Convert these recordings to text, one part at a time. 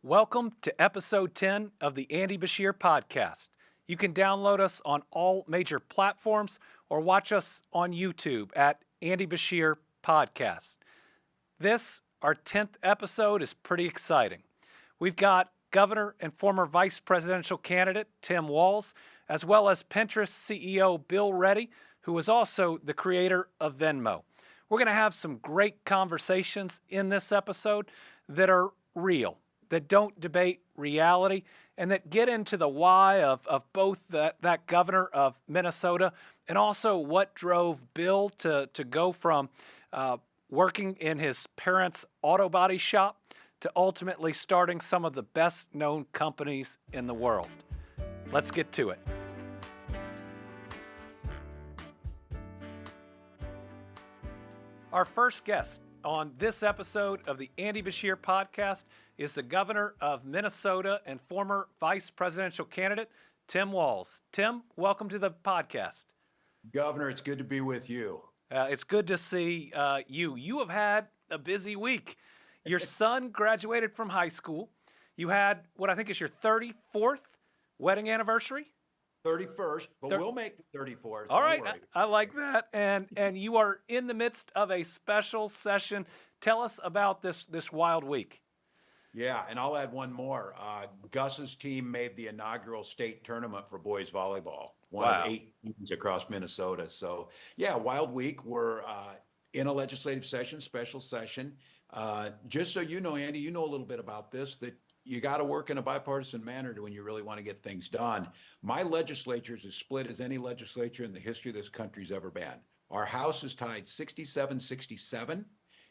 Welcome to episode 10 of the Andy Beshear podcast. You can download us on all major platforms or watch us on YouTube at Andy Beshear Podcast. This, our 10th episode, is pretty exciting. We've got Governor and former Vice Presidential candidate Tim Walz, as well as Pinterest CEO Bill Ready, who is also the creator of Venmo. We're going to have some great conversations in this episode that are real, that don't debate reality, and that get into the why of both that governor of Minnesota and also what drove Bill to go from working in his parents' auto body shop to ultimately starting some of the best-known companies in the world. Let's get to it. Our first guest on this episode of the Andy Beshear podcast is the governor of Minnesota and former vice presidential candidate, Tim Walz. Tim, welcome to the podcast. Governor, it's good to be with you. It's good to see you. You have had a busy week. Your son graduated from high school. You had what I think is your 34th wedding anniversary. 31st, but we'll make the 34th. All right, I like that. And you are in the midst of a special session. Tell us about this wild week. Yeah, and I'll add one more. Gus's team made the inaugural state tournament for boys volleyball, one of 8 teams across Minnesota. So, yeah, wild week. We're in a legislative session, special session. Just so you know, Andy, you know a little bit about this, that you got to work in a bipartisan manner when you really want to get things done. My legislature is as split as any legislature in the history of this country's ever been. Our House is tied 67-67,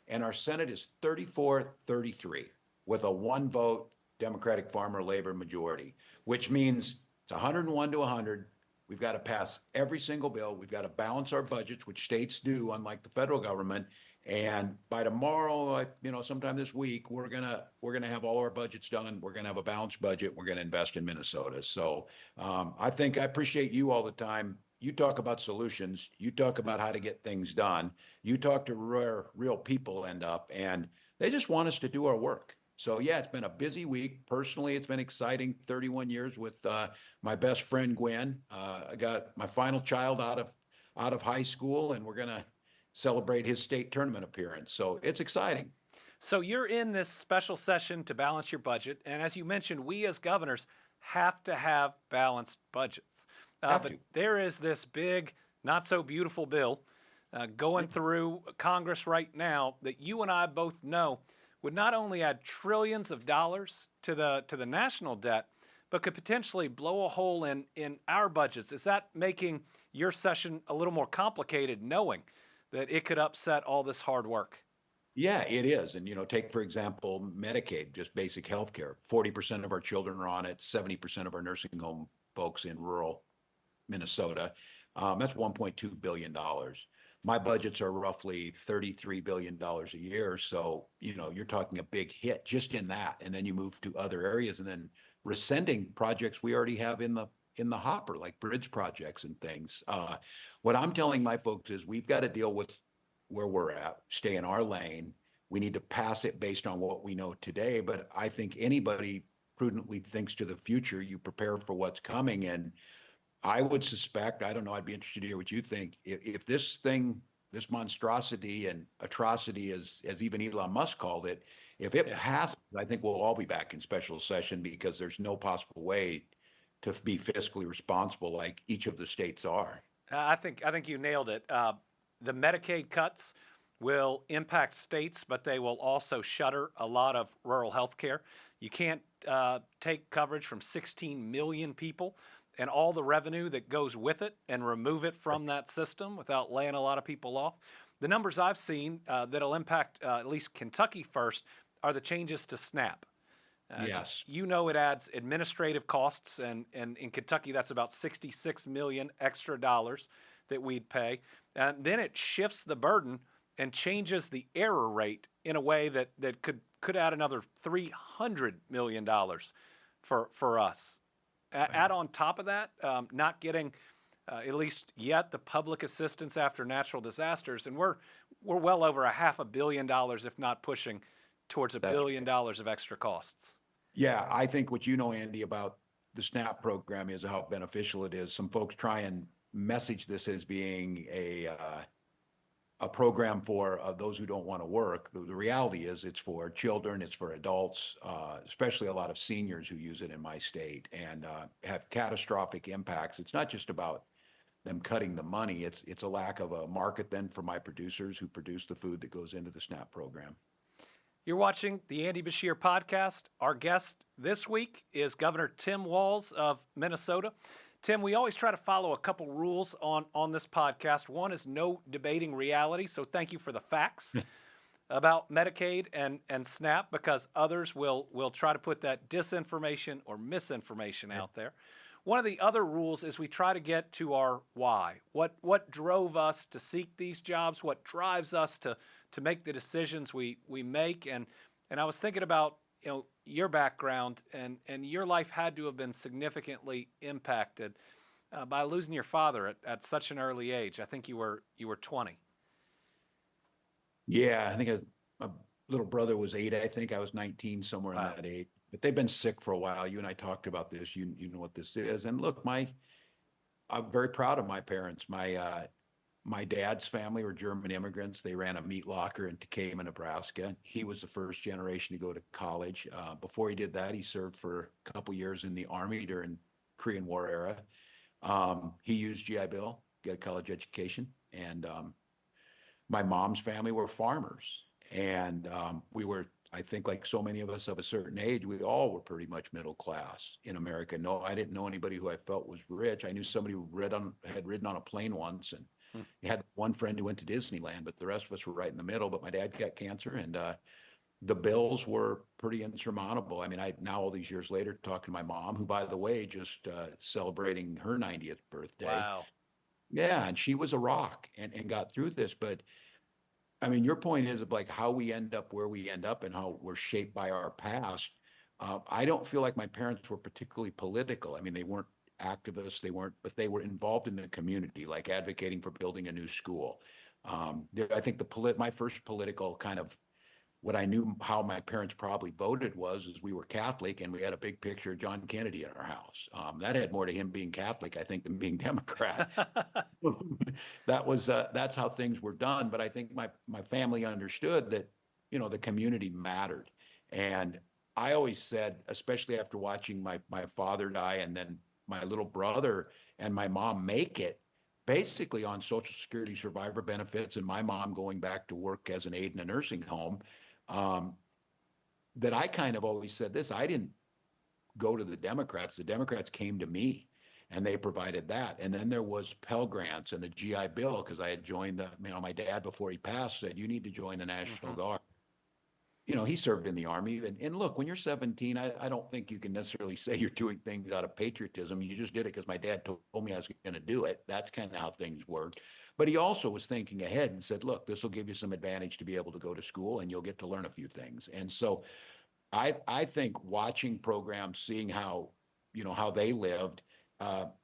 and our Senate is 34-33 with a one-vote Democratic Farmer-Labor majority, which means it's 101 to 100. We've got to pass every single bill. We've got to balance our budgets, which states do, unlike the federal government. And by tomorrow, sometime this week, we're gonna have all our budgets done. We're gonna have a balanced budget. We're gonna invest in Minnesota. So I appreciate you all the time. You talk about solutions. You talk about how to get things done. You talk to where real people end up, and they just want us to do our work. So yeah, it's been a busy week. Personally, it's been exciting. 31 years with my best friend Gwen. I got my final child out of high school, and we're gonna celebrate his state tournament appearance. So it's exciting. So you're in this special session to balance your budget. And as you mentioned, we as governors have to have balanced budgets. But there is this big, not so beautiful bill going through Congress right now that you and I both know would not only add trillions of dollars to the national debt, but could potentially blow a hole in our budgets. Is that making your session a little more complicated, knowing that it could upset all this hard work? Yeah, it is. And, take, for example, Medicaid, just basic health care. 40% of our children are on it, 70% of our nursing home folks in rural Minnesota. That's $1.2 billion. My budgets are roughly $33 billion a year. So, you're talking a big hit just in that. And then you move to other areas and then rescinding projects we already have in the hopper, like bridge projects and things. What I'm telling my folks is we've got to deal with where we're at, stay in our lane. We need to pass it based on what we know today. But I think anybody prudently thinks to the future, you prepare for what's coming. And I would suspect, I don't know, I'd be interested to hear what you think. If this monstrosity and atrocity, as even Elon Musk called it, if it passes, I think we'll all be back in special session, because there's no possible way to be fiscally responsible like each of the states are. I think you nailed it. The Medicaid cuts will impact states, but they will also shutter a lot of rural health care. You can't take coverage from 16 million people and all the revenue that goes with it and remove it from that system without laying a lot of people off. The numbers I've seen that'll impact at least Kentucky first are the changes to SNAP. Yes. It adds administrative costs, and in Kentucky, that's about $66 million extra dollars that we'd pay. And then it shifts the burden and changes the error rate in a way that could add another $300 million for us. Add on top of that, not getting at least yet, the public assistance after natural disasters, and we're well over $500 million, if not pushing towards $1 billion of extra costs. Yeah, I think what you know, Andy, about the SNAP program is how beneficial it is. Some folks try and message this as being a program for those who don't want to work. The reality is it's for children, it's for adults, especially a lot of seniors who use it in my state and have catastrophic impacts. It's not just about them cutting the money. It's a lack of a market then for my producers who produce the food that goes into the SNAP program. You're watching the Andy Beshear podcast. Our guest this week is Governor Tim Walz of Minnesota. Tim, we always try to follow a couple rules on this podcast. One is no debating reality, so thank you for the facts about Medicaid and SNAP, because others will try to put that disinformation or misinformation out there. One of the other rules is we try to get to our why. What drove us to seek these jobs? What drives us to make the decisions we make? And I was thinking about your background, and your life had to have been significantly impacted by losing your father at such an early age. I think you were 20. Yeah, I think my little brother was 8. I think I was 19, somewhere in that age. But they've been sick for a while. You and I talked about this. You know what this is. And look, I'm very proud of my parents. My dad's family were German immigrants. They ran a meat locker in Tacoma, Nebraska. He was the first generation to go to college. Before he did that, he served for a couple years in the Army during Korean War era. He used GI Bill, get a college education. And my mom's family were farmers. And we were, I think, like so many of us of a certain age, we all were pretty much middle class in America. No, I didn't know anybody who I felt was rich. I knew somebody who had ridden on a plane once, and he had one friend who went to Disneyland, but the rest of us were right in the middle. But my dad got cancer, and the bills were pretty insurmountable. I mean, now all these years later, talking to my mom, who, by the way, just celebrating her 90th birthday. Wow. Yeah, and she was a rock and got through this. But I mean, your point is like how we end up where we end up and how we're shaped by our past. I don't feel like my parents were particularly political. I mean, they weren't activists, but they were involved in the community, like advocating for building a new school. I think my first political kind of what I knew how my parents probably voted is we were Catholic and we had a big picture of John Kennedy in our house. That had more to him being Catholic, I think, than being Democrat. That's how things were done. But I think my family understood that, the community mattered. And I always said, especially after watching my father die and then my little brother and my mom make it, basically on Social Security survivor benefits, and my mom going back to work as an aide in a nursing home, that I kind of always said this: I didn't go to the Democrats. The Democrats came to me, and they provided that. And then there was Pell Grants and the GI Bill, because I had joined my dad before he passed said, you need to join the National Guard. He served in the Army. And look, when you're 17, I don't think you can necessarily say you're doing things out of patriotism. You just did it because my dad told me I was going to do it. That's kind of how things worked. But he also was thinking ahead and said, look, this will give you some advantage to be able to go to school and you'll get to learn a few things. And so I think watching programs, seeing how they lived,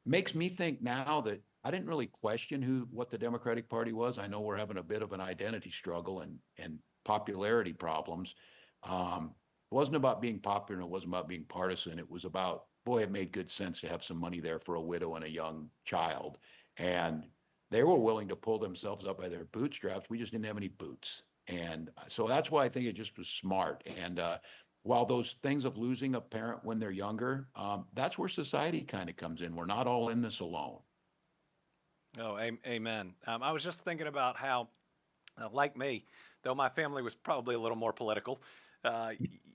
makes me think now that I didn't really question what the Democratic Party was. I know we're having a bit of an identity struggle and popularity problems. It wasn't about being popular, and it wasn't about being partisan. It was about, boy, it made good sense to have some money there for a widow and a young child. And they were willing to pull themselves up by their bootstraps. We just didn't have any boots. And so that's why I think it just was smart. And while those things of losing a parent when they're younger, that's where society kind of comes in. We're not all in this alone. Oh, amen. I was just thinking about how, like me, though my family was probably a little more political,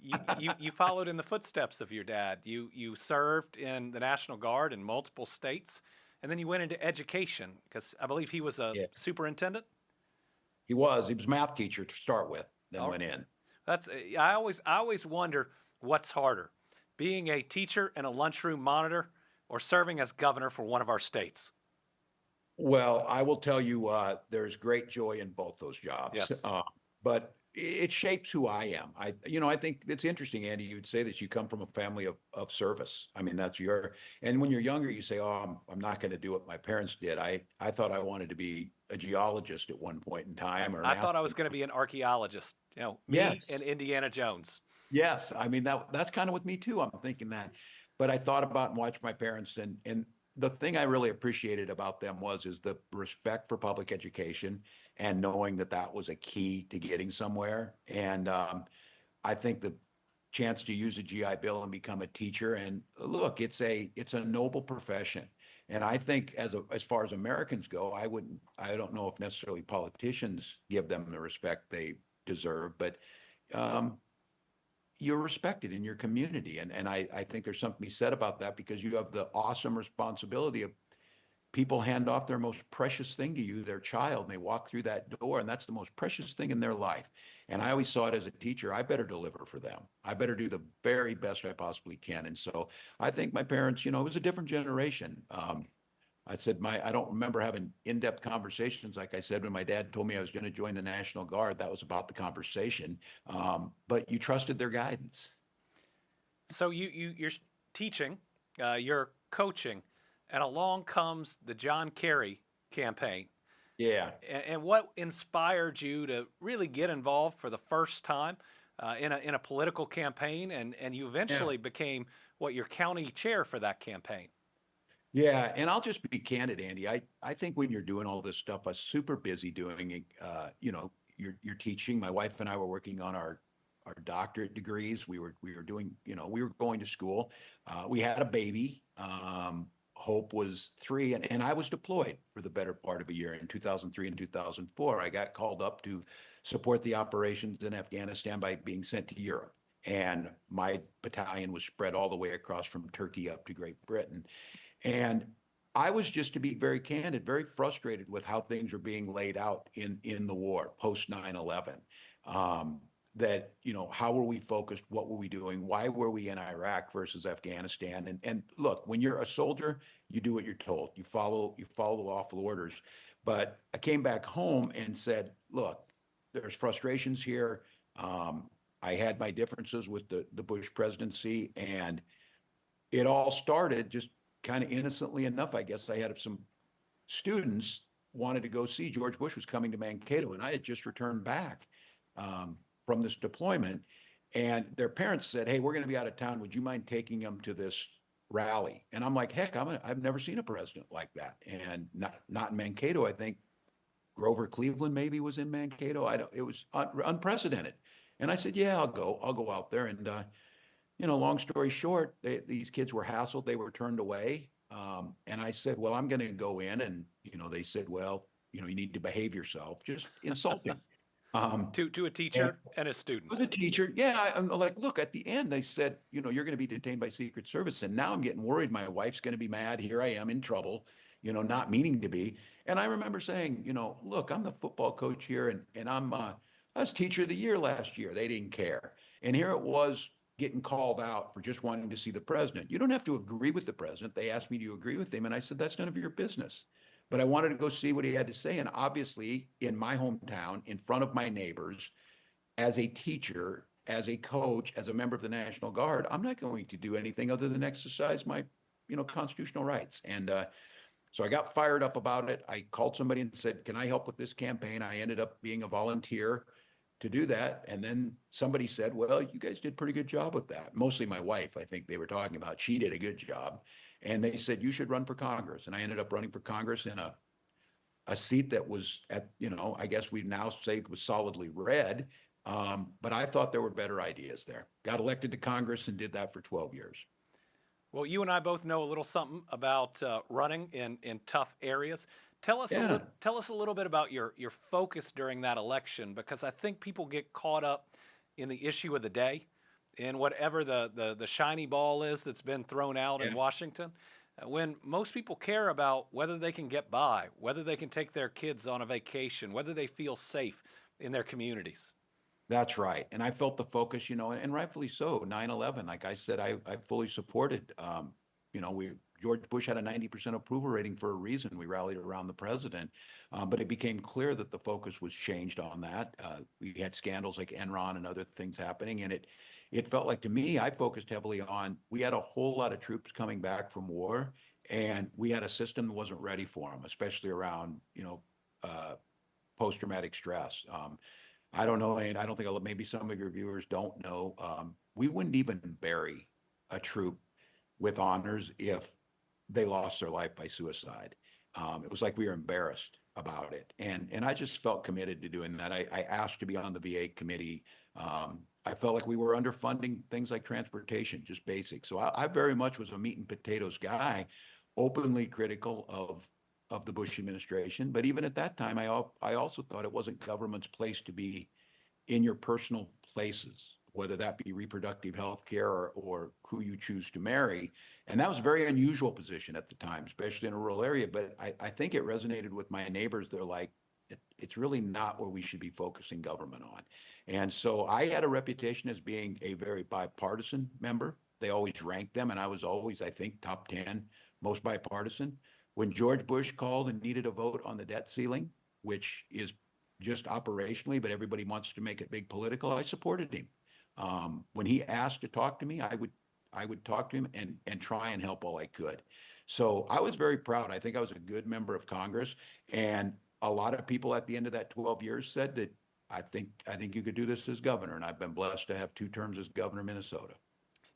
you followed in the footsteps of your dad. You served in the National Guard in multiple states, and then you went into education because I believe he was a superintendent. He was a math teacher to start with, then went in. I always wonder what's harder, being a teacher and a lunchroom monitor, or serving as governor for one of our states. Well, I will tell you, there's great joy in both those jobs. Yes. but it shapes who I am. I think it's interesting, Andy, you'd say that you come from a family of service. I mean, and when you're younger, you say, oh, I'm not going to do what my parents did. I thought I wanted to be a geologist at one point in time, or an I thought I was athlete. going to be an archaeologist. Me and Yes. Indiana Jones. Yes, I mean that's kind of with me too. I'm thinking that, but I thought about and watched my parents, and the thing I really appreciated about them is the respect for public education and knowing that that was a key to getting somewhere. And I think the chance to use a GI Bill and become a teacher, and look, it's a noble profession. And I think as far as Americans go, I don't know if necessarily politicians give them the respect they deserve, but um, you're respected in your community. And I think there's something to be said about that because you have the awesome responsibility of people hand off their most precious thing to you, their child, and they walk through that door, and that's the most precious thing in their life. And I always saw it as a teacher, I better deliver for them. I better do the very best I possibly can. And so I think my parents, it was a different generation. I don't remember having in-depth conversations. Like I said, when my dad told me I was going to join the National Guard, that was about the conversation. But you trusted their guidance. So you're teaching, you're coaching, and along comes the John Kerry campaign. Yeah. And what inspired you to really get involved for the first time in a political campaign, and you Yeah. eventually became your county chair for that campaign? Yeah, and I'll just be candid, Andy. I think when you're doing all this stuff, I was super busy doing it. You're teaching. My wife and I were working on our doctorate degrees. We were doing, we were going to school. We had a baby. Hope was 3, and I was deployed for the better part of a year in 2003 and 2004. I got called up to support the operations in Afghanistan by being sent to Europe. And my battalion was spread all the way across from Turkey up to Great Britain. And I was, just to be very candid, very frustrated with how things were being laid out in the war post 9/11. That, how were we focused? What were we doing? Why were we in Iraq versus Afghanistan? And look, when you're a soldier, you do what you're told. You follow the lawful orders. But I came back home and said, look, there's frustrations here. I had my differences with the Bush presidency, and it all started just kind of innocently enough. I guess I had some students wanted to go see George Bush was coming to Mankato, and I had just returned back from this deployment, and their parents said, "Hey, we're going to be out of town. Would you mind taking them to this rally?" And I'm like, "Heck, I've never seen a president like that, and not in Mankato. I think Grover Cleveland maybe was in Mankato. I don't. It was unprecedented." And I said, "Yeah, I'll go. I'll go out there." And long story short, these kids were hassled. They were turned away. And I said, well, I'm going to go in. And, they said, well, you need to behave yourself. Just insulting. To a And teacher and his was a students. teacher. Yeah. I'm like, look, at the end, they said, you're going to be detained by Secret Service. And now I'm getting worried. My wife's going to be mad. Here I am in trouble, not meaning to be. And I remember saying, look, I'm the football coach here, and I was teacher of the year last year. They didn't care. And here it was, getting called out for just wanting to see the president. You don't have to agree with the president. They asked me to agree with him, and I said, that's none of your business. But I wanted to go see what he had to say. And obviously, in my hometown, in front of my neighbors, as a teacher, as a coach, as a member of the National Guard, I'm not going to do anything other than exercise my, constitutional rights. And so I got fired up about it. I called somebody and said, can I help with this campaign? I ended up being a volunteer to do that. And then somebody said, well, you guys did a pretty good job with that. Mostly my wife, I think they were talking about. She did a good job. And they said, you should run for Congress. And I ended up running for Congress in a seat that was at, I guess we now say it was solidly red. But I thought there were better ideas there. Got elected to Congress and did that for 12 years. Well, you and I both know a little something about running in tough areas. Tell us Yeah. tell us a little bit about your focus during that election, because I think people get caught up in the issue of the day, in whatever the shiny ball is that's been thrown out in Yeah. Washington, when most people care about whether they can get by, whether they can take their kids on a vacation, whether they feel safe in their communities. That's right. And I felt the focus, and rightfully so. 9/11, like I said, I fully supported, we George Bush had a 90% approval rating for a reason. We rallied around the president. But it became clear that the focus was changed on that. We had scandals like Enron and other things happening. And it felt like, to me, I focused heavily on, we had a whole lot of troops coming back from war, and we had a system that wasn't ready for them, especially around, post-traumatic stress. I don't know, and I don't think maybe some of your viewers don't know. We wouldn't even bury a troop with honors if they lost their life by suicide. It was like we were embarrassed about it, and I just felt committed to doing that. I asked to be on the VA committee. I felt like we were underfunding things like transportation, just basic. So I very much was a meat and potatoes guy, openly critical of the Bush administration. But even at that time, I also thought it wasn't government's place to be in your personal places, whether that be reproductive health care or who you choose to marry. And that was a very unusual position at the time, especially in a rural area. But I think it resonated with my neighbors. They're like, it's really not where we should be focusing government on. And so I had a reputation as being a very bipartisan member. They always ranked them, and I was always, I think, top 10 most bipartisan. When George Bush called and needed a vote on the debt ceiling, which is just operationally, but everybody wants to make it big political, I supported him. When he asked to talk to me, I would talk to him and try and help all I could. So I was very proud. I think I was a good member of Congress, and a lot of people at the end of that 12 years said that I think you could do this as governor, and I've been blessed to have 2 terms as governor of Minnesota.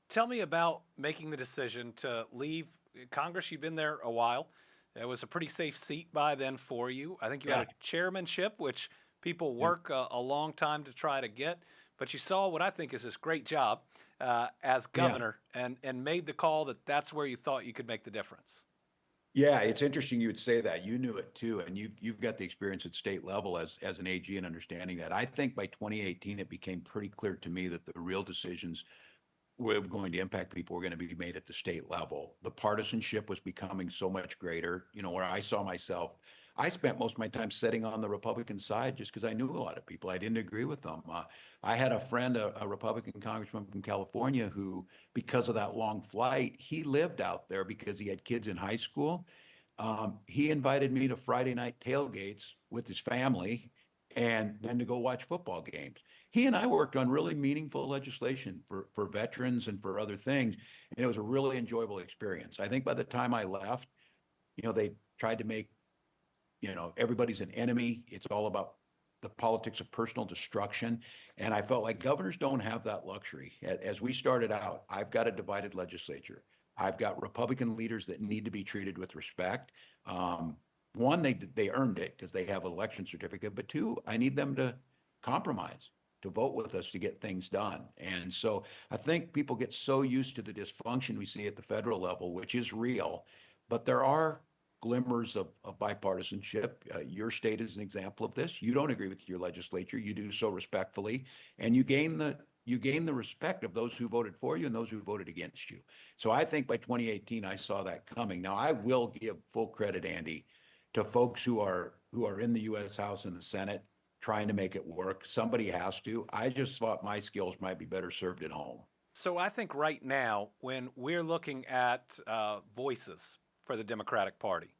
Tell me about making the decision to leave Congress. You've been there a while. It was a pretty safe seat by then for you. I think you had a chairmanship, which people work a long time to try to get. But you saw what I think is this great job as governor and made the call that that's where you thought you could make the difference. Yeah, it's interesting you would say that. You knew it too, and you've got the experience at state level as an AG and understanding that. I think by 2018, it became pretty clear to me that the real decisions were going to impact people were going to be made at the state level. The partisanship was becoming so much greater, where I saw myself. I spent most of my time sitting on the Republican side just because I knew a lot of people. I didn't agree with them. I had a friend, a Republican congressman from California, who, because of that long flight, he lived out there because he had kids in high school. He invited me to Friday night tailgates with his family and then to go watch football games. He and I worked on really meaningful legislation for veterans and for other things, and it was a really enjoyable experience. I think by the time I left, they tried to make, everybody's an enemy. It's all about the politics of personal destruction. And I felt like governors don't have that luxury. As we started out, I've got a divided legislature. I've got Republican leaders that need to be treated with respect. One, they earned it because they have an election certificate, but 2, I need them to compromise, to vote with us to get things done. And so I think people get so used to the dysfunction we see at the federal level, which is real, but there are glimmers of bipartisanship. Your state is an example of this. You don't agree with your legislature. You do so respectfully, and you gain the respect of those who voted for you and those who voted against you. So I think by 2018, I saw that coming. Now, I will give full credit, Andy, to folks who are in the U.S. House and the Senate trying to make it work. Somebody has to. I just thought my skills might be better served at home. So I think right now, when we're looking at voices for the Democratic Party,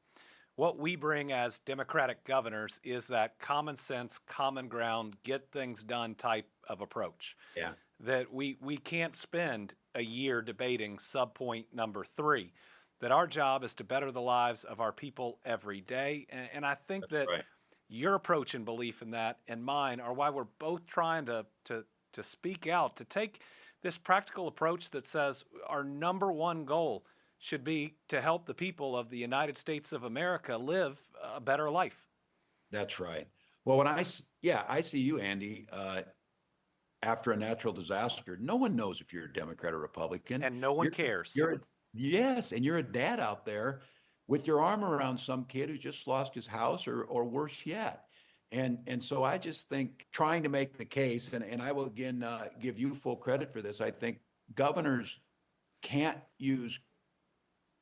what we bring as Democratic governors is that common sense, common ground, get things done type of approach. Yeah. That we can't spend a year debating subpoint number 3, that our job is to better the lives of our people every day. And I think That's that right. your approach and belief in that and mine are why we're both trying to speak out, to take this practical approach that says our number one goal should be to help the people of the United States of America live a better life. That's right. Well, I see you, Andy, after a natural disaster, no one knows if you're a Democrat or Republican. And no one cares. Yes, and you're a dad out there with your arm around some kid who just lost his house or worse yet. And so I just think trying to make the case, and I will again give you full credit for this. I think governors can't use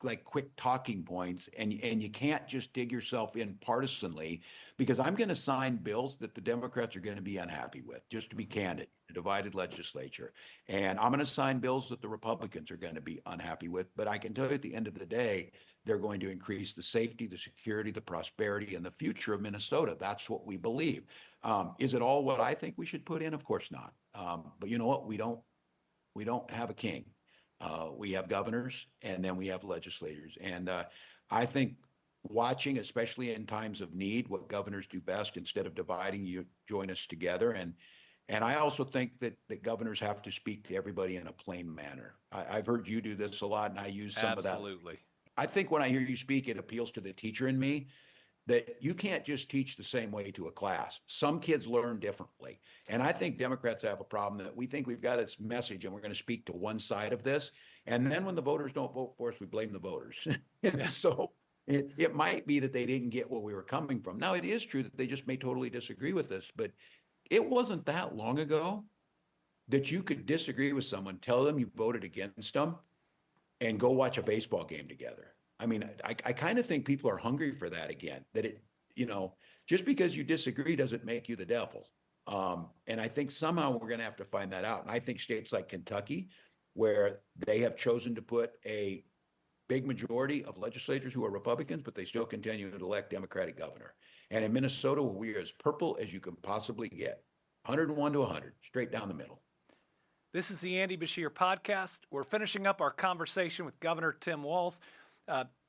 like quick talking points, and you can't just dig yourself in partisanly, because I'm going to sign bills that the Democrats are going to be unhappy with, just to be candid, a divided legislature. And I'm going to sign bills that the Republicans are going to be unhappy with. But I can tell you at the end of the day, they're going to increase the safety, the security, the prosperity, and the future of Minnesota. That's what we believe. Is it all what I think we should put in? Of course not. But you know what? We don't have a king. We have governors, and then we have legislators. And I think watching, especially in times of need, what governors do best, instead of dividing, you join us together. And I also think that governors have to speak to everybody in a plain manner. I've heard you do this a lot, and I use some of that. Absolutely. I think when I hear you speak, it appeals to the teacher in me, that you can't just teach the same way to a class. Some kids learn differently. And I think Democrats have a problem that we think we've got this message and we're going to speak to one side of this. And then when the voters don't vote for us, we blame the voters. And so it might be that they didn't get where we were coming from. Now, it is true that they just may totally disagree with us, but it wasn't that long ago that you could disagree with someone, tell them you voted against them, and go watch a baseball game together. I mean, I kind of think people are hungry for that again, that just because you disagree doesn't make you the devil. And I think somehow we're going to have to find that out. And I think states like Kentucky, where they have chosen to put a big majority of legislators who are Republicans, but they still continue to elect Democratic governor. And in Minnesota, we are as purple as you can possibly get, 101 to 100, straight down the middle. This is the Andy Beshear podcast. We're finishing up our conversation with Governor Tim Walz.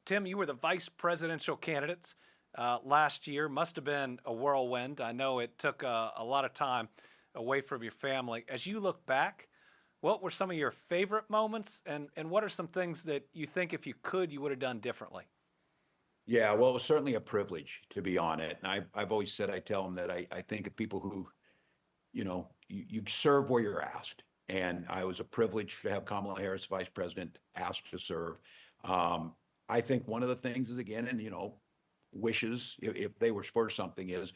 Tim, you were the vice presidential candidate last year. Must have been a whirlwind. I know it took a lot of time away from your family. As you look back, what were some of your favorite moments, and what are some things that you think if you could, you would have done differently? Yeah, well, it was certainly a privilege to be on it. And I've always said, I tell them that I think of people who, you serve where you're asked. And I was a privilege to have Kamala Harris, vice president, asked to serve. I think one of the things is, again, and wishes, if they were for something, is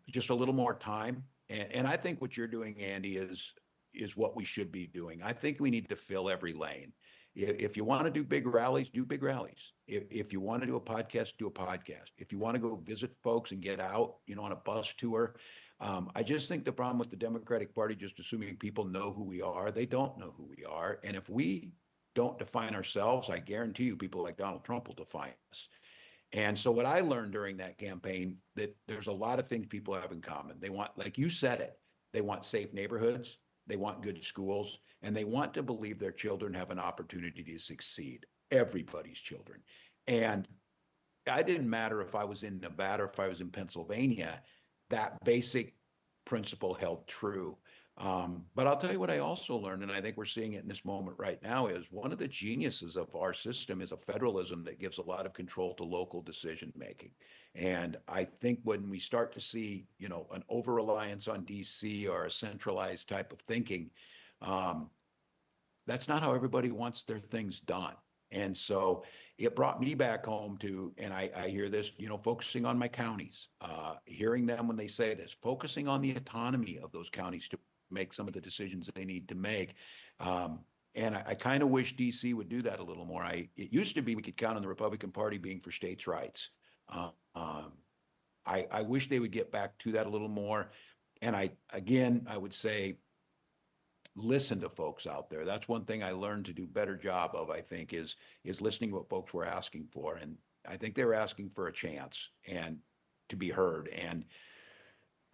just a little more time. And I think what you're doing, Andy, is what we should be doing. I think we need to fill every lane. If you want to do big rallies, do big rallies. If you want to do a podcast, do a podcast. If you want to go visit folks and get out, on a bus tour. I just think the problem with the Democratic Party, just assuming people know who we are, they don't know who we are. And if we don't define ourselves, I guarantee you people like Donald Trump will define us. And so what I learned during that campaign, that there's a lot of things people have in common. They want, like you said it, they want safe neighborhoods, they want good schools, and they want to believe their children have an opportunity to succeed, everybody's children. And it didn't matter if I was in Nevada or if I was in Pennsylvania, that basic principle held true. But I'll tell you what I also learned, and I think we're seeing it in this moment right now, is one of the geniuses of our system is a federalism that gives a lot of control to local decision making. And I think when we start to see, an over-reliance on DC or a centralized type of thinking, that's not how everybody wants their things done. And so it brought me back home to, and I hear this, focusing on my counties, hearing them when they say this, focusing on the autonomy of those counties to make some of the decisions that they need to make. And I kind of wish DC would do that a little more. It used to be we could count on the Republican Party being for states' rights. I wish they would get back to that a little more. And I would say, listen to folks out there. That's one thing I learned to do a better job of, I think, is listening to what folks were asking for. And I think they were asking for a chance and to be heard. And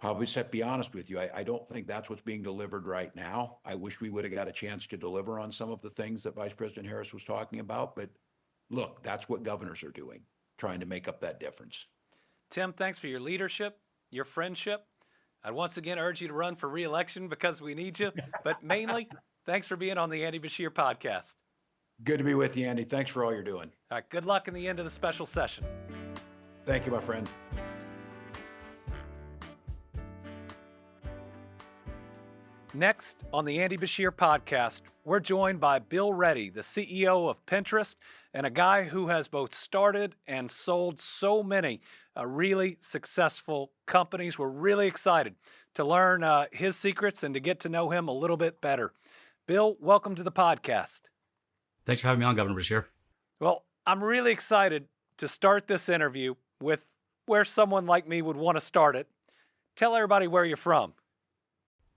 I'll just have to be honest with you. I don't think that's what's being delivered right now. I wish we would have got a chance to deliver on some of the things that Vice President Harris was talking about. But look, that's what governors are doing, trying to make up that difference. Tim, thanks for your leadership, your friendship. I'd once again urge you to run for re-election because we need you. But mainly, thanks for being on the Andy Beshear podcast. Good to be with you, Andy. Thanks for all you're doing. All right, good luck in the end of the special session. Thank you, my friend. Next on the Andy Beshear podcast, we're joined by Bill Reddy, the CEO of Pinterest, and a guy who has both started and sold so many really successful companies. We're really excited to learn his secrets and to get to know him a little bit better. Bill, welcome to the podcast. Thanks for having me on, Governor Beshear. Well, I'm really excited to start this interview with where someone like me would want to start it. Tell everybody where you're from.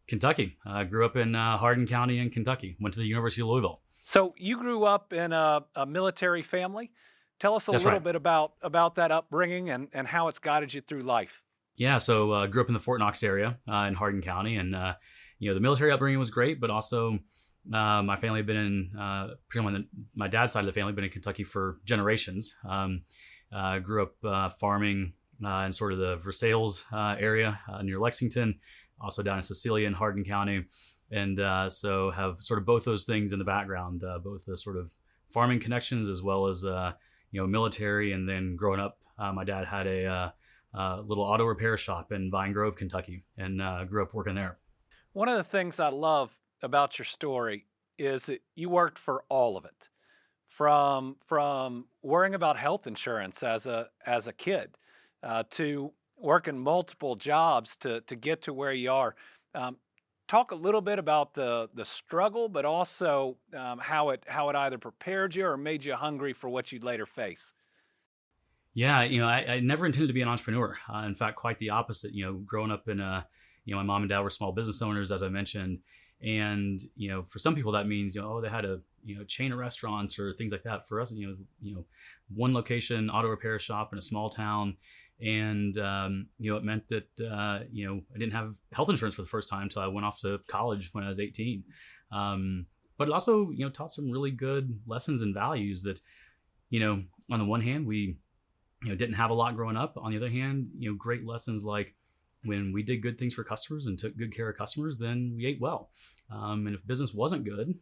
Kentucky. I grew up in Hardin County in Kentucky. Went to the University of Louisville. So you grew up in a military family. Tell us a That's little right. bit about that upbringing and how it's guided you through life. Yeah, so grew up in the Fort Knox area in Hardin County, and the military upbringing was great, but also my family had been in my dad's side of the family had been in Kentucky for generations. Grew up farming in sort of the Versailles area near Lexington, also down in Cecilia in Hardin County, and so have sort of both those things in the background, both the sort of farming connections as well as military. And then growing up, my dad had a little auto repair shop in Vine Grove, Kentucky, and grew up working there. One of the things I love about your story is that you worked for all of it, from worrying about health insurance as a kid to working multiple jobs to get to where you are. Talk a little bit about the struggle, but also how it either prepared you or made you hungry for what you'd later face. Yeah, I never intended to be an entrepreneur. In fact, quite the opposite. Growing up in my mom and dad were small business owners, as I mentioned, and for some people that means they had a chain of restaurants or things like that. For us, one location auto repair shop in a small town, and it meant that I didn't have health insurance for the first time until I went off to college when I was 18. But it also taught some really good lessons and values that on the one hand we didn't have a lot growing up. On the other hand, great lessons like when we did good things for customers and took good care of customers, then we ate well. And if business wasn't good,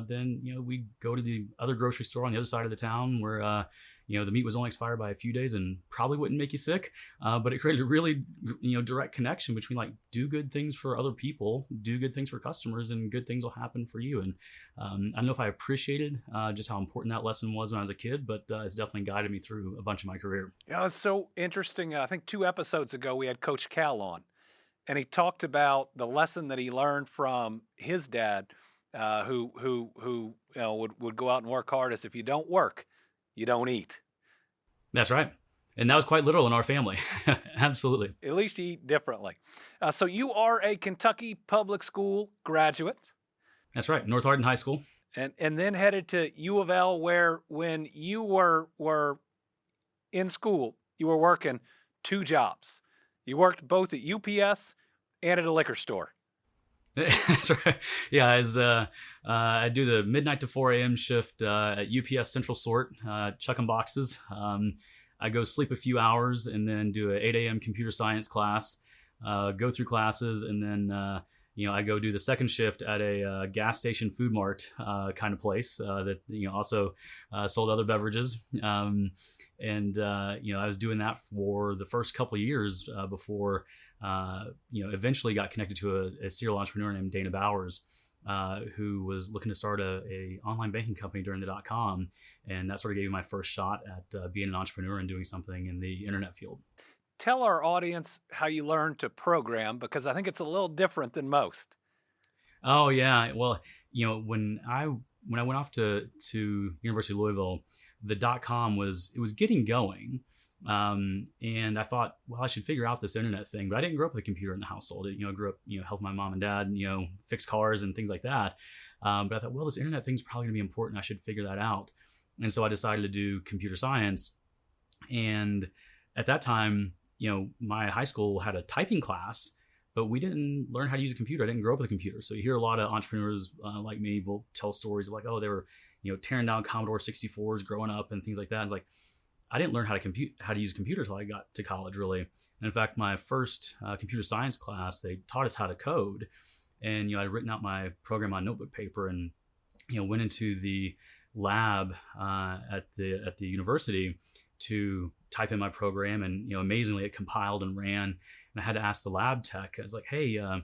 then we'd go to the other grocery store on the other side of the town where the meat was only expired by a few days and probably wouldn't make you sick. But it created a really direct connection between like do good things for other people, do good things for customers, and good things will happen for you. And I don't know if I appreciated just how important that lesson was when I was a kid, but it's definitely guided me through a bunch of my career. Yeah, it's so interesting. I think 2 episodes ago we had Coach Cal on, and he talked about the lesson that he learned from his dad, who would go out and work hard. As if you don't work, you don't eat. That's right. And that was quite literal in our family. Absolutely. At least you eat differently. So you are a Kentucky public school graduate. That's right. North Hardin High School. And then headed to U of L, where when you were in school, you were working 2 jobs. You worked both at UPS and at a liquor store. That's right. Yeah, I do the midnight to 4 a.m. shift at UPS Central Sort, chucking boxes. I go sleep a few hours and then do an 8 a.m. computer science class, go through classes, and then I go do the second shift at a gas station food mart kind of place that also sold other beverages. I was doing that for the first couple of years before eventually got connected to a serial entrepreneur named Dana Bowers, who was looking to start a online banking company during the .com, and that sort of gave me my first shot at being an entrepreneur and doing something in the internet field. Tell our audience how you learned to program, because I think it's a little different than most. Oh yeah, well, when I went off to University of Louisville, the .com was getting going, and I thought, well, I should figure out this internet thing. But I didn't grow up with a computer in the household. I grew up, helping my mom and dad, fix cars and things like that. But I thought, well, this internet thing's probably gonna be important. I should figure that out. And so I decided to do computer science. And at that time, my high school had a typing class, but we didn't learn how to use a computer. I didn't grow up with a computer. So you hear a lot of entrepreneurs like me will tell stories of like, oh, they were, tearing down Commodore 64s growing up and things like that. And it's like, I didn't learn how to use a computer until I got to college, really. And in fact, my first computer science class, they taught us how to code. And, I'd written out my program on notebook paper and, went into the lab at the university to type in my program. And, amazingly, it compiled and ran. And I had to ask the lab tech. I was like, hey, I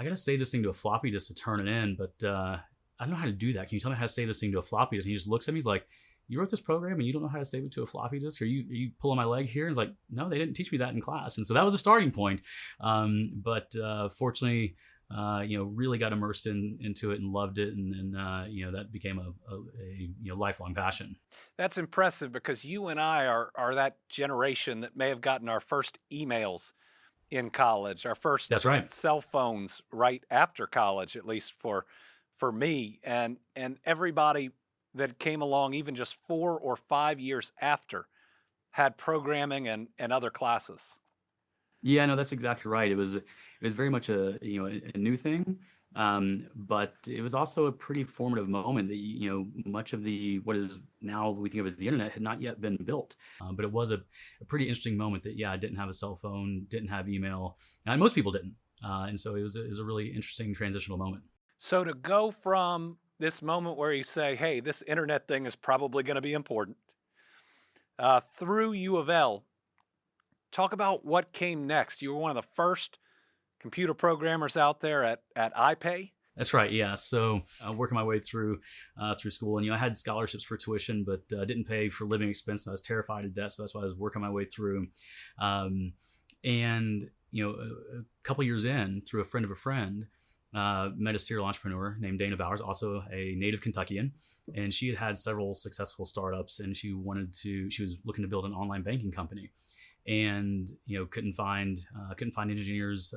got to save this thing to a floppy disk to turn it in, but I don't know how to do that. Can you tell me how to save this thing to a floppy disk? And he just looks at me. He's like, you wrote this program and you don't know how to save it to a floppy disk? Are you pulling my leg here? And it's like, no, they didn't teach me that in class. And so that was a starting point. But fortunately, really got immersed into it and loved it, and then that became a lifelong passion. That's impressive because you and I are that generation that may have gotten our first emails in college, our first That's right. cell phones right after college, at least for me, and everybody that came along even just 4 or 5 years after had programming and other classes. Yeah, no, that's exactly right. It was very much a new thing, but it was also a pretty formative moment that much of what is now we think of as the internet had not yet been built, but it was a pretty interesting moment that I didn't have a cell phone, didn't have email, and most people didn't, and so it was a really interesting transitional moment. So to go from this moment where you say, hey, this internet thing is probably going to be important, through U of L, talk about what came next. You were one of the first computer programmers out there at iPay. That's right. Yeah. So working my way through school, and I had scholarships for tuition, but didn't pay for living expense. I was terrified of debt, so that's why I was working my way through. And a couple years in, through a friend of a friend, met a serial entrepreneur named Dana Bowers, also a native Kentuckian, and she had several successful startups, and she was looking to build an online banking company, and couldn't find engineers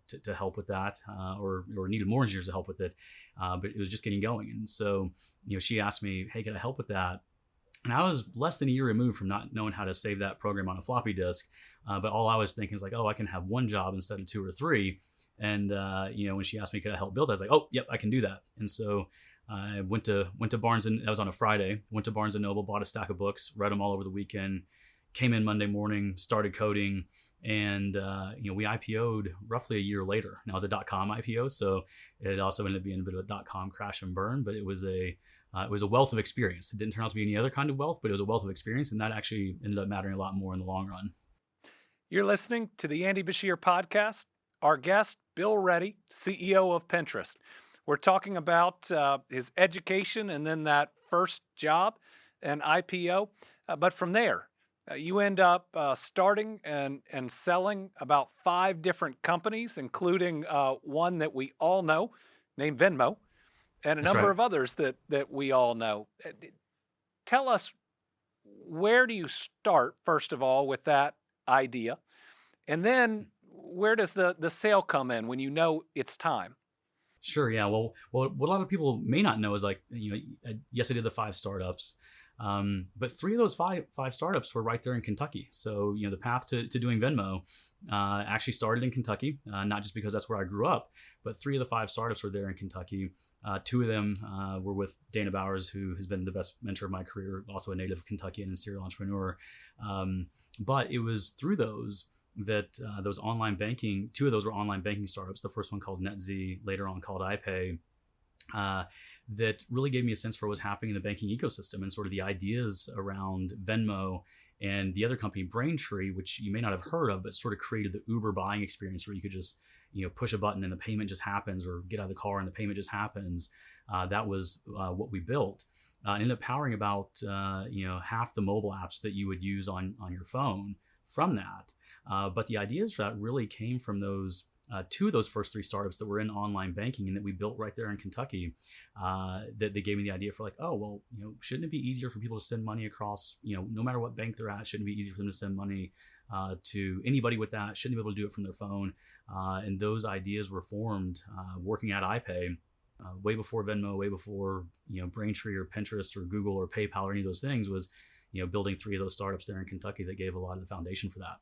to help with that, or needed more engineers to help with it, but it was just getting going. And so she asked me, hey, can I help with that? And I was less than a year removed from not knowing how to save that program on a floppy disk, but all I was thinking is like, oh, I can have one job instead of 2 or 3. And when she asked me could I help build, I was like, oh, yep, I can do that. And so I went to Barnes, and that was on a Friday. Went to Barnes and Noble, bought a stack of books, read them all over the weekend. Came in Monday morning, started coding, and we IPO'd roughly a year later. Now it was a .com IPO, so it also ended up being a bit of a .com crash and burn, but it was a wealth of experience. It didn't turn out to be any other kind of wealth, but it was a wealth of experience, and that actually ended up mattering a lot more in the long run. You're listening to the Andy Beshear podcast. Our guest, Bill Reddy, CEO of Pinterest. We're talking about his education and then that first job and IPO, but from there, you end up starting and selling about 5 different companies, including one that we all know named Venmo, and a That's number right. of others that we all know. Tell us, where do you start, first of all, with that idea? And then where does the sale come in when you know it's time? Sure. Yeah. Well, what a lot of people may not know is like, yes, I did the 5 startups. But 3 of those five startups were right there in Kentucky. So, the path to doing Venmo actually started in Kentucky, not just because that's where I grew up, but 3 of the 5 startups were there in Kentucky. 2 of them were with Dana Bowers, who has been the best mentor of my career, also a native Kentuckian and serial entrepreneur. But it was through those that those online banking, 2 of those were online banking startups. The first one called NetZ, later on called iPay. That really gave me a sense for what was happening in the banking ecosystem and sort of the ideas around Venmo, and the other company, Braintree, which you may not have heard of, but sort of created the Uber buying experience where you could just push a button and the payment just happens, or get out of the car and the payment just happens. That was what we built. And ended up powering about half the mobile apps that you would use on your phone from that. But the ideas for that really came from those 2 of those first 3 startups that were in online banking and that we built right there in Kentucky, that they gave me the idea for like, oh, well, shouldn't it be easier for people to send money across, no matter what bank they're at, shouldn't it be easier for them to send money to anybody with that? Shouldn't they be able to do it from their phone? And those ideas were formed working at iPay, way before Venmo, way before, Braintree or Pinterest or Google or PayPal or any of those things, was, building 3 of those startups there in Kentucky that gave a lot of the foundation for that.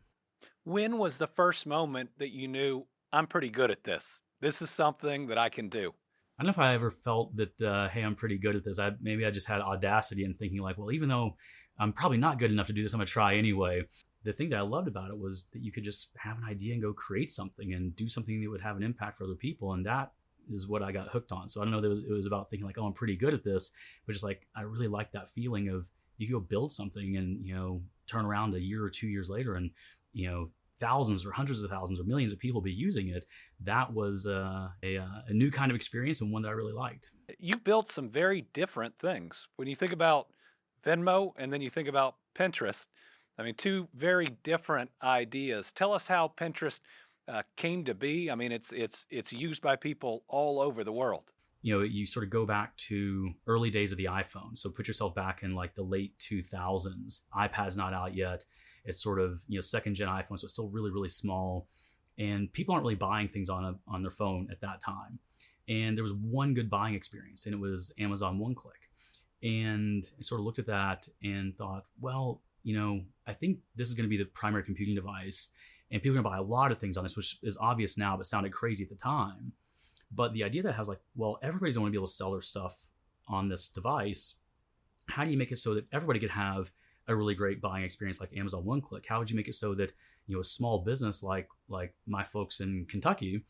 When was the first moment that you knew, I'm pretty good at this? This is something that I can do. I don't know if I ever felt that, hey, I'm pretty good at this. Maybe I just had audacity in thinking like, well, even though I'm probably not good enough to do this, I'm going to try anyway. The thing that I loved about it was that you could just have an idea and go create something and do something that would have an impact for other people. And that is what I got hooked on. So I don't know that it was about thinking like, oh, I'm pretty good at this, but just like, I really like that feeling of you can go build something and, turn around a year or 2 years later and, thousands or hundreds of thousands or millions of people be using it. That was a new kind of experience, and one that I really liked. You've built some very different things. When you think about Venmo and then you think about Pinterest, I mean, 2 very different ideas. Tell us how Pinterest came to be? I mean, it's used by people all over the world. You sort of go back to early days of the iPhone. So put yourself back in like the late 2000s. iPad's not out yet. It's sort of, second gen iPhone, so it's still really, really small. And people aren't really buying things on their phone at that time. And there was one good buying experience, and it was Amazon One Click. And I sort of looked at that and thought, well, I think this is going to be the primary computing device, and people are going to buy a lot of things on this, which is obvious now, but sounded crazy at the time. But the idea that has everybody's going to be able to sell their stuff on this device. How do you make it so that everybody could have a really great buying experience like Amazon One Click? How would you make it so that a small business like my folks in Kentucky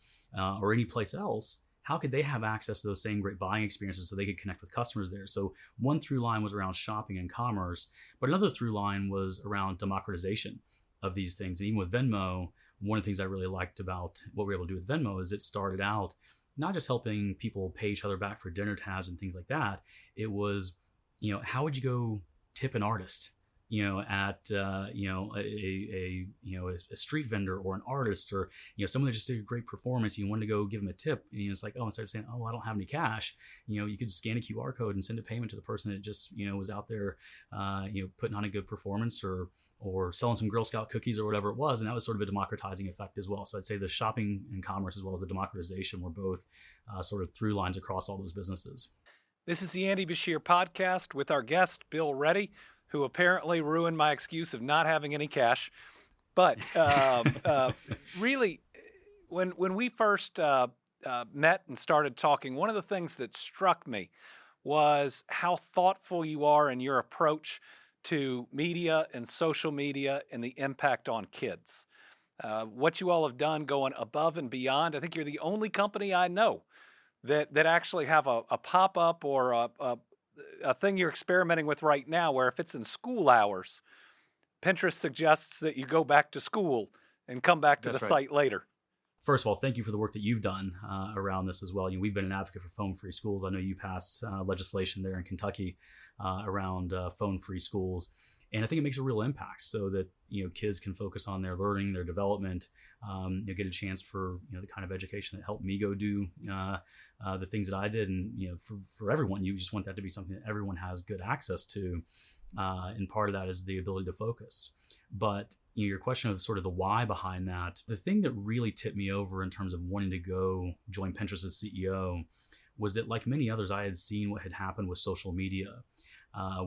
or any place else, how could they have access to those same great buying experiences so they could connect with customers there? So one through line was around shopping and commerce, but another through line was around democratization of these things. And even with Venmo, one of the things I really liked about what we were able to do with Venmo is it started out not just helping people pay each other back for dinner tabs and things like that. It was, how would you go tip an artist, at a street vendor or an artist, or someone that just did a great performance. You wanted to go give them a tip, and it's like, instead of saying, I don't have any cash, you could scan a QR code and send a payment to the person that just was out there, putting on a good performance, or selling some Girl Scout cookies or whatever it was. And that was sort of a democratizing effect as well. So I'd say the shopping and commerce as well as the democratization were both sort of through lines across all those businesses. This is the Andy Beshear podcast with our guest, Bill Reddy, who apparently ruined my excuse of not having any cash. But really, when we first met and started talking, one of the things that struck me was how thoughtful you are in your approach to media and social media and the impact on kids. What you all have done going above and beyond. I think you're the only company I know that actually have a pop-up or a thing you're experimenting with right now where if it's in school hours, Pinterest suggests that you go back to school and come back to the site later. First of all, thank you for the work that you've done around this as well. We've been an advocate for phone-free schools. I know you passed legislation there in Kentucky around phone-free schools, and I think it makes a real impact so that kids can focus on their learning, their development, get a chance for the kind of education that helped me go do the things that I did, and for everyone, you just want that to be something that everyone has good access to, and part of that is the ability to focus. But your question of sort of the why behind that, the thing that really tipped me over in terms of wanting to go join Pinterest as CEO was that, like many others, I had seen what had happened with social media.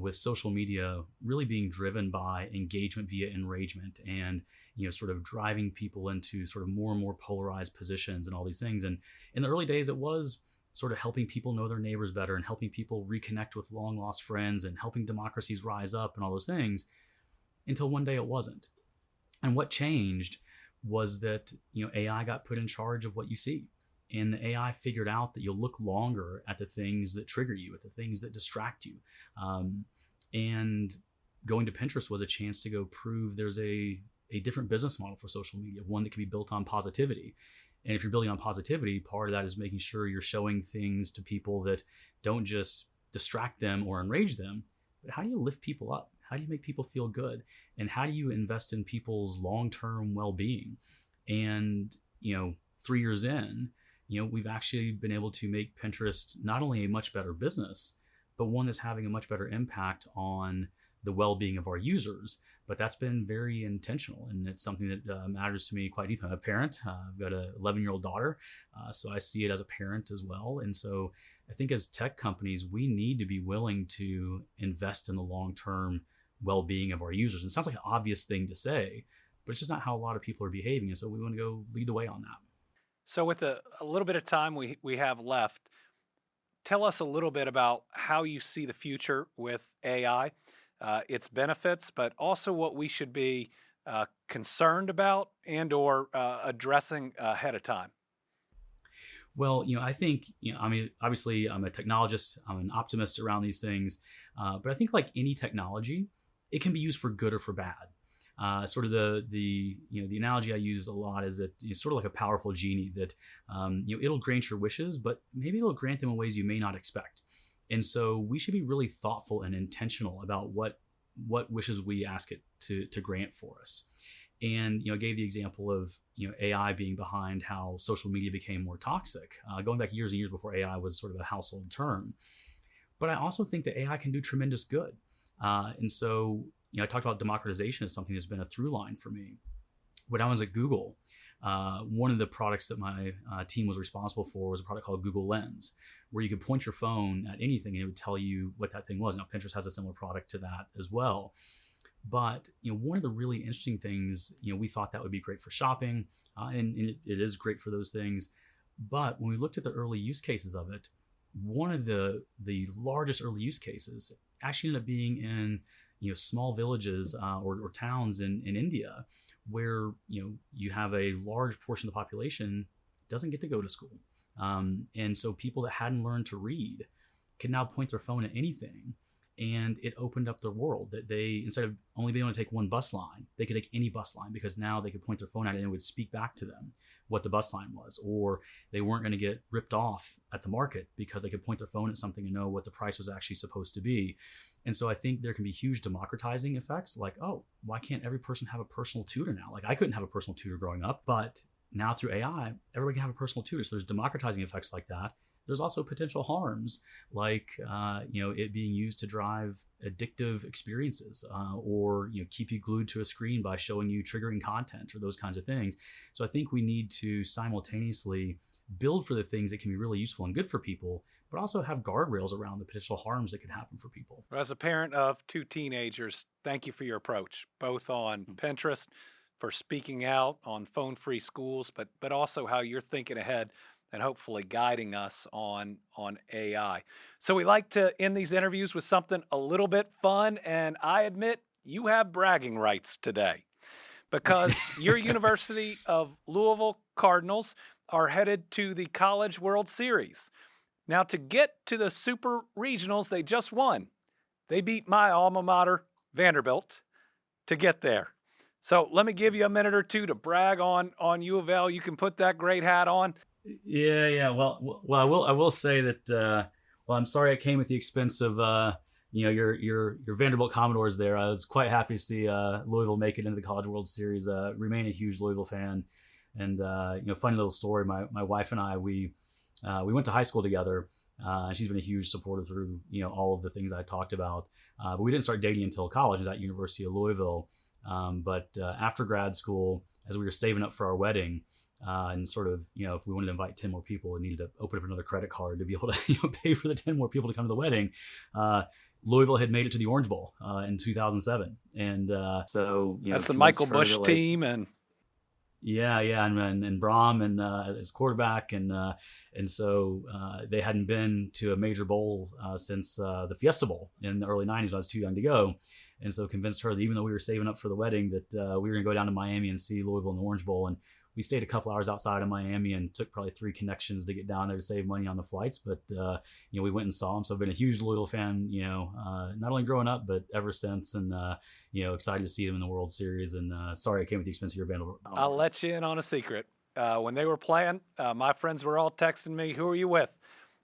With social media really being driven by engagement via enragement, and sort of driving people into sort of more and more polarized positions and all these things. And in the early days, it was sort of helping people know their neighbors better and helping people reconnect with long lost friends and helping democracies rise up and all those things, until one day it wasn't. And what changed was that AI got put in charge of what you see. And the AI figured out that you'll look longer at the things that trigger you, at the things that distract you. And going to Pinterest was a chance to go prove there's a different business model for social media, one that can be built on positivity. And if you're building on positivity, part of that is making sure you're showing things to people that don't just distract them or enrage them, but how do you lift people up? How do you make people feel good? And how do you invest in people's long-term well-being? And, 3 years in, we've actually been able to make Pinterest not only a much better business, but one that's having a much better impact on the well-being of our users. But that's been very intentional, and it's something that matters to me quite deeply. I'm a parent. I've got an 11-year-old daughter, so I see it as a parent as well. And so I think as tech companies, we need to be willing to invest in the long-term well-being of our users. And it sounds like an obvious thing to say, but it's just not how a lot of people are behaving. And so we want to go lead the way on that. So with a little bit of time we have left, tell us a little bit about how you see the future with AI, its benefits, but also what we should be concerned about and or addressing ahead of time. Well, I think, obviously I'm a technologist, I'm an optimist around these things, but I think like any technology, it can be used for good or for bad. Sort of the analogy I use a lot is that it's sort of like a powerful genie that it'll grant your wishes, but maybe it'll grant them in ways you may not expect. And so we should be really thoughtful and intentional about what wishes we ask it to grant for us. and gave the example of AI being behind how social media became more toxic, going back years and years before AI was sort of a household term. But I also think that AI can do tremendous good, and so I talked about democratization as something that's been a through line for me. When I was at Google, one of the products that my team was responsible for was a product called Google Lens, where you could point your phone at anything and it would tell you what that thing was. Now, Pinterest has a similar product to that as well. But one of the really interesting things, we thought that would be great for shopping, and it is great for those things. But when we looked at the early use cases of it, one of the largest early use cases actually ended up being in small villages or towns in India, where you have a large portion of the population doesn't get to go to school, and so people that hadn't learned to read can now point their phone at anything. And it opened up their world, that they, instead of only being able to take one bus line, they could take any bus line, because now they could point their phone at it and it would speak back to them what the bus line was. Or they weren't going to get ripped off at the market because they could point their phone at something and know what the price was actually supposed to be. And so I think there can be huge democratizing effects, like, oh, why can't every person have a personal tutor now? Like, I couldn't have a personal tutor growing up, but now through AI, everybody can have a personal tutor. So there's democratizing effects like that. There's also potential harms, like it being used to drive addictive experiences, or keep you glued to a screen by showing you triggering content or those kinds of things. So I think we need to simultaneously build for the things that can be really useful and good for people, but also have guardrails around the potential harms that could happen for people. As a parent of two teenagers, thank you for your approach, both on Pinterest, for speaking out on phone-free schools, but also how you're thinking ahead and hopefully guiding us on AI. So we like to end these interviews with something a little bit fun, and I admit you have bragging rights today, because your University of Louisville Cardinals are headed to the College World Series. Now, to get to the Super Regionals, they just won. They beat my alma mater, Vanderbilt, to get there. So let me give you a minute or two to brag on U of L. You can put that great hat on. Yeah. Well, I will say that. I'm sorry I came at the expense of your Vanderbilt Commodores there. I was quite happy to see Louisville make it into the College World Series. Remain a huge Louisville fan, and funny little story. My wife and I we went to high school together. She's been a huge supporter through all of the things I talked about. But we didn't start dating until college at University of Louisville. But after grad school, as we were saving up for our wedding. And sort of, if we wanted to invite 10 more people, we needed to open up another credit card to be able to pay for the 10 more people to come to the wedding. Louisville had made it to the Orange Bowl in 2007. And so, that's the Michael Bush team. And and Braum and as quarterback. And so they hadn't been to a major bowl since the Fiesta Bowl in the early 90s when I was too young to go. And so convinced her that even though we were saving up for the wedding, that we were going to go down to Miami and see Louisville in the Orange Bowl. And we stayed a couple hours outside of Miami and took probably 3 connections to get down there to save money on the flights. But, we went and saw him. So I've been a huge Louisville fan, not only growing up, but ever since. And, excited to see them in the World Series. And sorry I came with the expense of your Vanderbilt. I'll let you in on a secret. When they were playing, my friends were all texting me, "Who are you with?"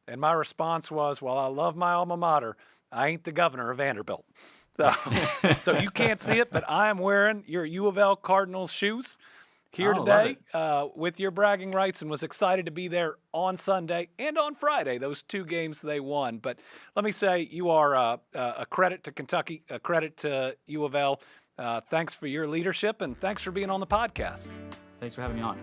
And my response was, "Well, I love my alma mater. I ain't the governor of Vanderbilt." So you can't see it, but I am wearing your U of L Cardinals shoes here today with your bragging rights, and was excited to be there on Sunday and on Friday, those 2 games they won. But let me say, you are a credit to Kentucky, a credit to U of L. Thanks for your leadership, and thanks for being on the podcast. Thanks for having me on.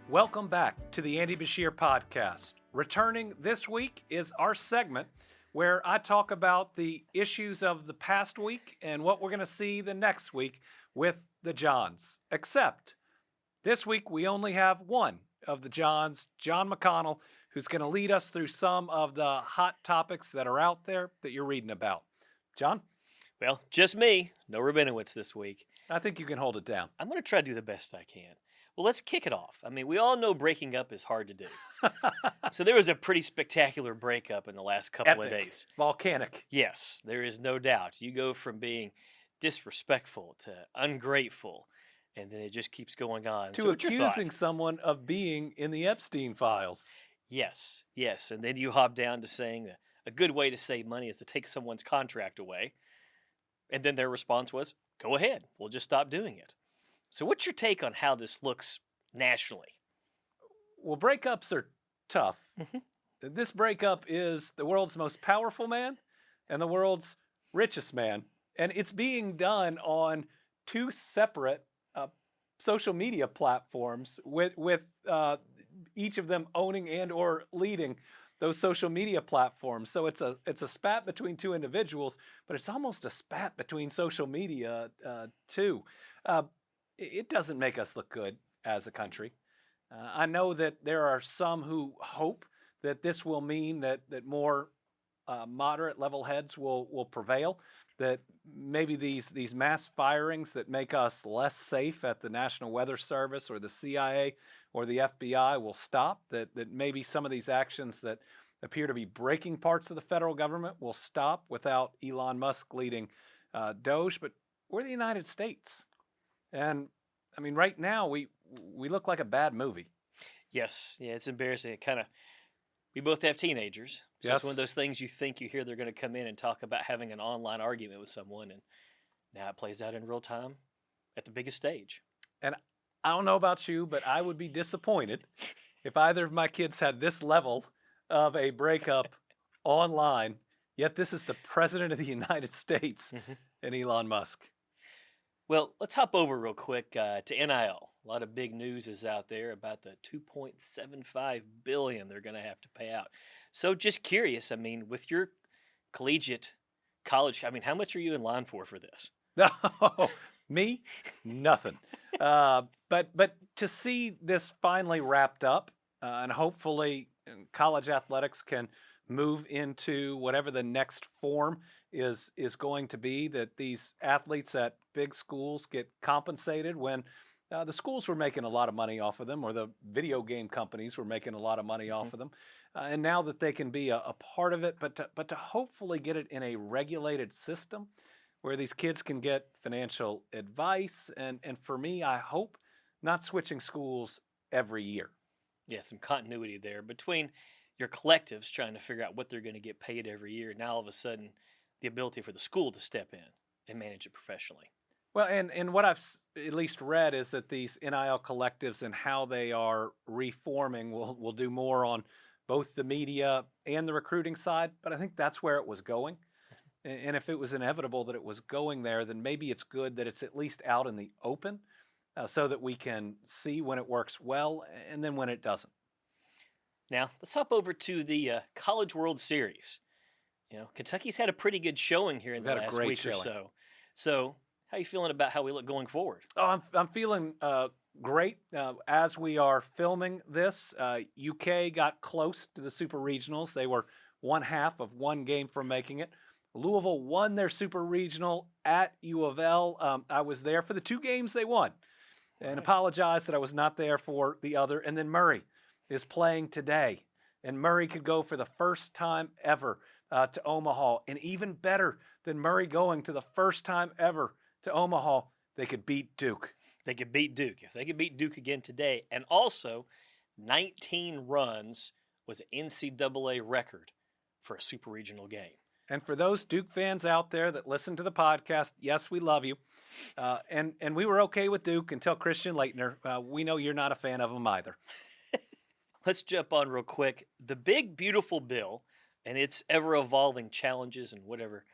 Welcome back to the Andy Beshear podcast. Returning this week is our segment where I talk about the issues of the past week and what we're going to see the next week with the Johns. Except this week we only have one of the Johns, John McConnell, who's going to lead us through some of the hot topics that are out there that you're reading about. John? Well, just me. No Rabinowitz this week. I think you can hold it down. I'm going to try to do the best I can. Well, let's kick it off. I mean, we all know breaking up is hard to do. So there was a pretty spectacular breakup in the last couple of days. Volcanic. Yes, there is no doubt. You go from being disrespectful to ungrateful, and then it just keeps going on. To accusing someone of being in the Epstein files. Yes. And then you hop down to saying that a good way to save money is to take someone's contract away. And then their response was, go ahead, we'll just stop doing it. So what's your take on how this looks nationally? Well, breakups are tough. This breakup is the world's most powerful man and the world's richest man. And it's being done on two separate social media platforms with each of them owning and or leading those social media platforms. So it's a spat between two individuals, but it's almost a spat between social media too. It doesn't make us look good as a country. I know that there are some who hope that this will mean that more moderate level heads will prevail, that maybe these mass firings that make us less safe at the National Weather Service or the CIA or the FBI will stop, that maybe some of these actions that appear to be breaking parts of the federal government will stop without Elon Musk leading Doge. But we're the United States. And I mean, right now we look like a bad movie. Yes. Yeah, it's embarrassing. We both have teenagers. So Yes. It's one of those things you think you hear they're going to come in and talk about having an online argument with someone. And now it plays out in real time at the biggest stage. And I don't know about you, but I would be disappointed if either of my kids had this level of a breakup online, yet this is the president of the United States and Elon Musk. Well, let's hop over real quick to NIL. A lot of big news is out there about the $2.75 billion they're going to have to pay out. So just curious, I mean, with your collegiate college, I mean, how much are you in line for this? No, me, nothing. But to see this finally wrapped up, and hopefully college athletics can move into whatever the next form is going to be, that these athletes at big schools get compensated when the schools were making a lot of money off of them, or the video game companies were making a lot of money off of them. And now that they can be a part of it, but to hopefully get it in a regulated system where these kids can get financial advice. And for me, I hope not switching schools every year. Yeah, some continuity there between your collectives trying to figure out what they're going to get paid every year. Now, all of a sudden, the ability for the school to step in and manage it professionally. Well, and what I've at least read is that these NIL collectives and how they are reforming will do more on both the media and the recruiting side. But I think that's where it was going. And if it was inevitable that it was going there, then maybe it's good that it's at least out in the open so that we can see when it works well and then when it doesn't. Now, let's hop over to the College World Series. You know, Kentucky's had a pretty good showing here in the last week or so. So, how are you feeling about how we look going forward? Oh, I'm feeling great. As we are filming this, UK got close to the Super Regionals. They were one half of one game from making it. Louisville won their Super Regional at U of L. I was there for the two games they won and apologize that I was not there for the other. And then Murray is playing today. And Murray could go for the first time ever to Omaha. And even better than Murray going to the first time ever to Omaha, they could beat Duke. They could beat Duke. If they could beat Duke again today, and also 19 runs was an NCAA record for a super regional game. And for those Duke fans out there that listen to the podcast, yes, we love you. And we were okay with Duke until Christian Laettner. We know you're not a fan of him either. Let's jump on real quick. The big, beautiful bill and its ever-evolving challenges and whatever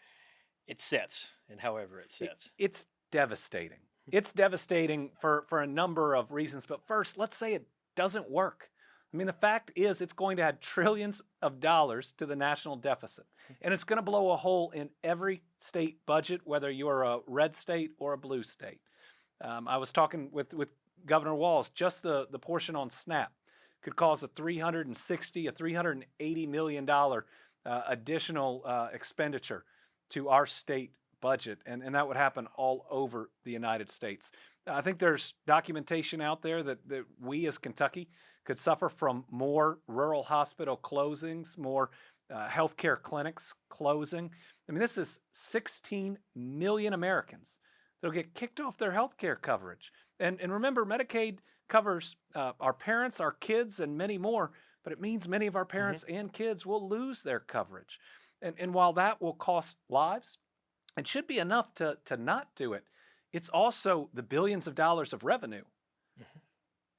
it sets and however it sets. It's devastating. It's devastating for a number of reasons. But first, let's say it doesn't work. I mean, the fact is it's going to add trillions of dollars to the national deficit. And it's going to blow a hole in every state budget, whether you're a red state or a blue state. I was talking with Governor Walz, just the portion on SNAP could cause a $380 million additional expenditure to our state budget, and that would happen all over the United States. I think there's documentation out there that we as Kentucky could suffer from more rural hospital closings, more healthcare clinics closing. I mean, this is 16 million Americans that'll get kicked off their healthcare coverage. And remember, Medicaid covers our parents, our kids, and many more, but it means many of our parents and kids will lose their coverage. And while that will cost lives, it should be enough to not do it. It's also the billions of dollars of revenue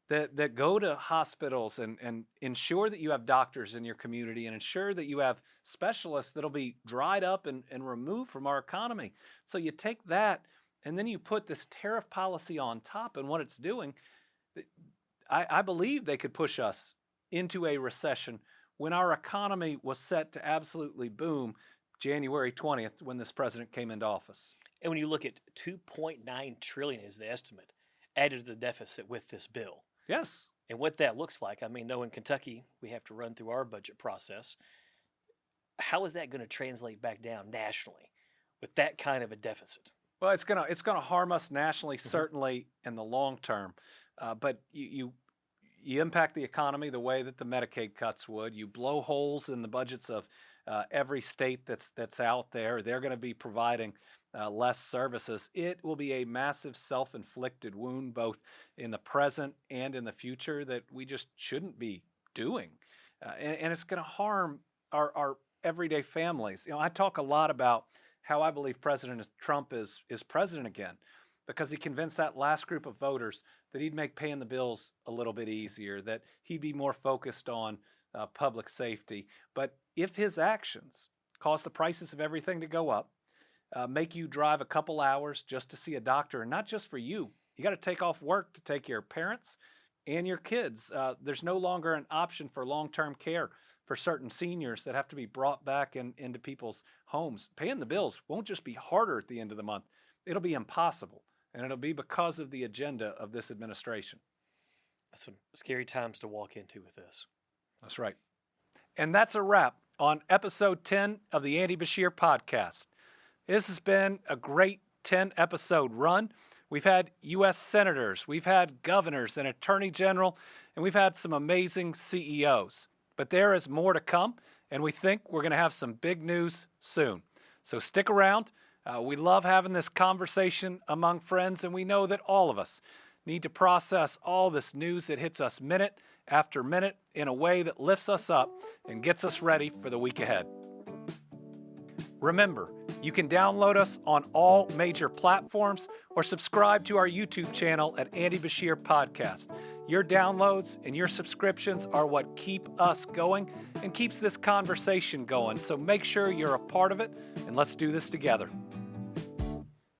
that go to hospitals and ensure that you have doctors in your community and ensure that you have specialists that'll be dried up and removed from our economy. So you take that and then you put this tariff policy on top, and what it's doing, I believe they could push us into a recession when our economy was set to absolutely boom January 20th when this president came into office. And when you look at 2.9 trillion is the estimate added to the deficit with this bill. Yes. And what that looks like, I mean, knowing Kentucky, we have to run through our budget process. How is that going to translate back down nationally with that kind of a deficit? Well, it's gonna harm us nationally, certainly in the long term. But you impact the economy the way that the Medicaid cuts would. You blow holes in the budgets of every state that's out there. They're going to be providing less services. It will be a massive self-inflicted wound, both in the present and in the future, that we just shouldn't be doing. And it's going to harm our everyday families. You know, I talk a lot about how I believe President Trump is president again, because he convinced that last group of voters that he'd make paying the bills a little bit easier, that he'd be more focused on public safety. But if his actions cause the prices of everything to go up, make you drive a couple hours just to see a doctor, and not just for you. You got to take off work to take your parents and your kids. There's no longer an option for long-term care for certain seniors that have to be brought back into people's homes. Paying the bills won't just be harder at the end of the month. It'll be impossible, and it'll be because of the agenda of this administration. That's some scary times to walk into with this. That's right. And that's a wrap on episode 10 of the Andy Beshear podcast. This has been a great 10-episode run. We've had U.S. senators, we've had governors and attorney general, and we've had some amazing CEOs. But there is more to come, and we think we're going to have some big news soon. So stick around. We love having this conversation among friends, and we know that all of us need to process all this news that hits us minute after minute in a way that lifts us up and gets us ready for the week ahead. Remember, you can download us on all major platforms or subscribe to our YouTube channel at Andy Beshear Podcast. Your downloads and your subscriptions are what keep us going and keeps this conversation going. So make sure you're a part of it, and let's do this together.